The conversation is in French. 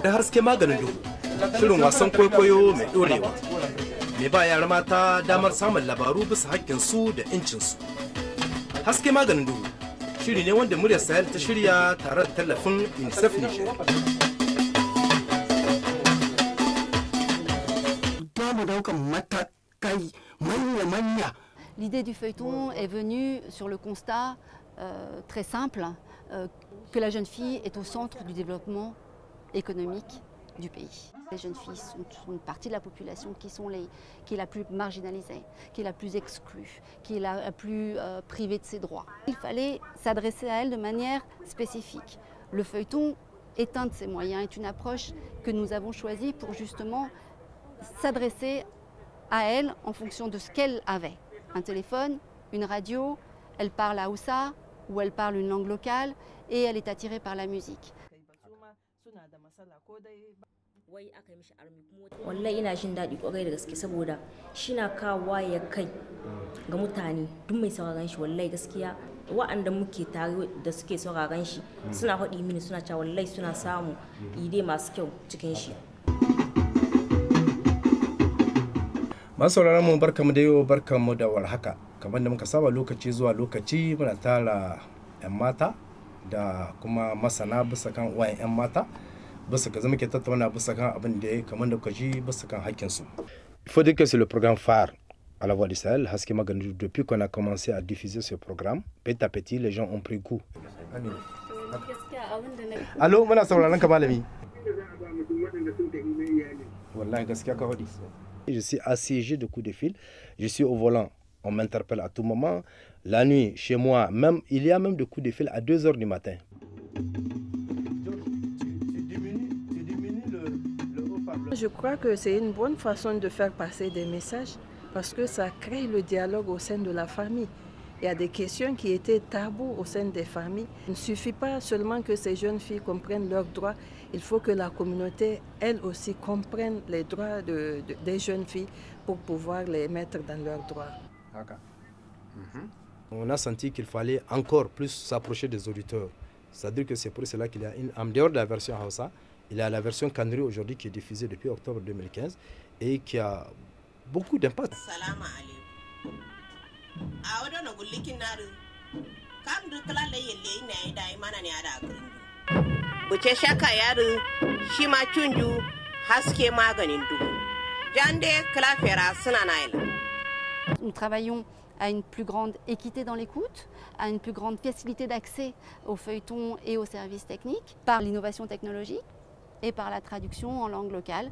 Da haske maganin duhu, shirin wasan kwaikwayo mai ɗorewa, mai ba yara mata damar samun labaru bisa haƙƙinsu da 'yancinsu. Haske maganin duhu, shiri ne wanda muryar Sahel ta shirya tare da tallafin UNICEF Niger. L'idée du feuilleton est venue sur le constat très simple que la jeune fille est au centre du développement économique du pays. Les jeunes filles sont une partie de la population qui est la plus marginalisée, qui est la plus exclue, qui est la plus privée de ses droits. Il fallait s'adresser à elles de manière spécifique. Le feuilleton est un de ces moyens, est une approche que nous avons choisie pour justement s'adresser à elles en fonction de ce qu'elles avaient. Un téléphone, une radio, elle parle Hausa ou elle parle une langue locale et elle est attirée par la musique. Wallahi ina jin daɗi ƙwarai da gaske saboda shi na kawo ya kai ga mutane duk mai sauraron shi wallahi gaskiya wa'anda muke tare da suke sauraron shi suna faɗi mini suna cewa wallahi suna samu ide masu kyau cikin shi. Masu sauraron mu barkamu da yau barkamu da warhaka, kamar da muka saba lokaci zuwa lokaci muna tara 'yan mata da kuma masana bisa kan uwayen 'yan mata bisa ga zama ke tattauna bisa kan abin da ya kamar da kaji bisa kan hakkinsu. Il faut dire que c'est le programme phare à la Voix du Sahel, Haske Maganin. Depuis qu'on a commencé à diffuser ce programme, petit à petit les gens ont pris goût. Allô, muna sauraron ka malami. Wallahi gaskiya ka hodi. Je suis assiégé de coups de fil, je suis au volant, on m'interpelle à tout moment. La nuit, chez moi, même, il y a même des coups de fil à 2 h du matin. Je crois que c'est une bonne façon de faire passer des messages parce que ça crée le dialogue au sein de la famille. Il y a des questions qui étaient tabous au sein des familles. Il ne suffit pas seulement que ces jeunes filles comprennent leurs droits, il faut que la communauté, elle aussi, comprenne les droits des jeunes filles pour pouvoir les mettre dans leurs droits. Okay. On a senti qu'il fallait encore plus s'approcher des auditeurs. C'est-à-dire que c'est pour cela qu'il y a en dehors de la version Hausa, il y a la version Kanuri aujourd'hui qui est diffusée depuis octobre 2015 et qui a beaucoup d'impact. Salam alaikum. A wadana gullikin naru. Kam du kala le yelle ina da imana ne ada gurindu. Buce shaka yaru shi ma cunju haske maganin duhu. Jande kala fera suna naila. Nous travaillons à une plus grande équité dans l'écoute, à une plus grande facilité d'accès aux feuilletons et aux services techniques par l'innovation technologique et par la traduction en langue locale.